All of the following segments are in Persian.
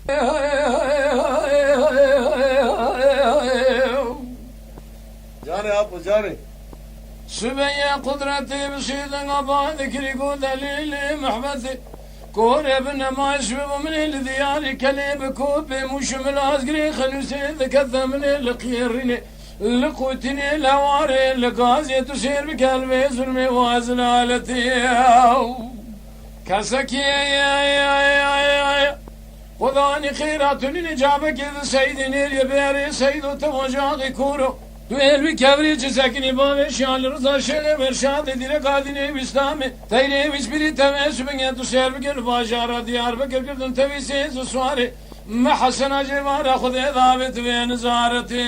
جاني أبو جاني سبيا قدرتي بسيدنا أبا ذكري دليل محبتي كور ابن ما يسبب من الديار كليب كوب مش من أزقري خلوسي ذكذا من القيرين لقوتني الهواري لقازي تسير بقلبي ظلمي وازلالتي كسكي يا خذاني خيرات نجابك إذا سيدني اليبيري سيدو توجاغي كورو دويل بكبري جزاكني بابي شال رضا شلم ارشاد دير قادني بإسلامي تيري بسبري تمس بني تسير بقل باجارة ديار بقل قردن تبيسيز سواري ما حسنا جمارة خذ ضابط بين زارتي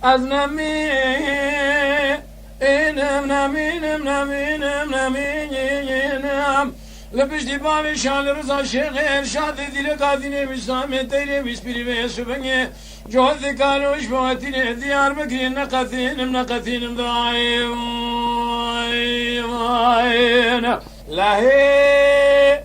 أذنمي إنم لبش دي بابي شال رضا شيخ ارشاد دير قادني بإسلامي تيري بسبري بيسو بني جوز قالوا شبوتني ديار بكري نقثين ضايم لا هي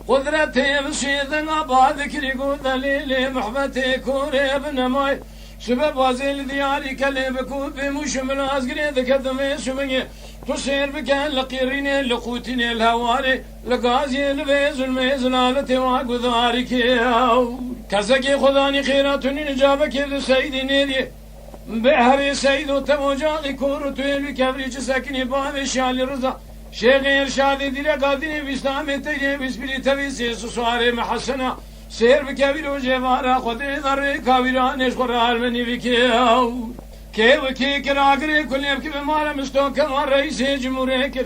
قدرتي بشيدنا بعدك يقول دليلي محبتي كوري ابن ماي سبب وازيل دياري كلب كوبي مش من أزقري ذكذمي شبني تسير بكان لقيريني لقوتني الهواري لقازي البيز الميزلالتي وقذارك كزكي خذاني خيراتني نجابك إذ سيدني دي بحري سيدو تموجاغي كورتو يلي كبري جسكني بابي شالي رضا شيخ إرشادي دي لقادني بإسلامي تيجي بسبري تبيسي سواري محسنا سير بكبير وجبارا خذي ضري كابيران يشكر المني بكيو كي كراغري كل يبكي بمالا مستوك كمان رئيس جمهورية كر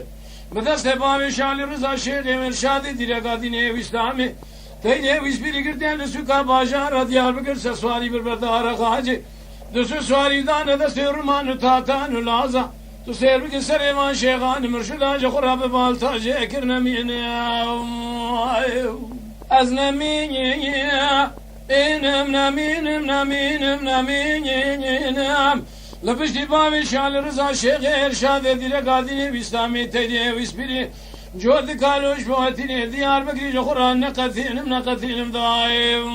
بدست بابي شالي رضا شيخ إرشادي دي لقادني بإسلامي تيجي بسبري قردين لسوكا باجارة ديار بكر سسواري بالبردارة خاجي دسو سواري دانا دستي رمان تاتان لازا تسير بك سريمان شيخان مرشدا جخراب بالتاجي كرنا مين أزنمين إنم لبش دي بامي شال رضا شيخ إرشاد دير قادني بإسلامي تيدي ويسبري جود قالوش بواتيني ديار بكري جخران نقثين ضايم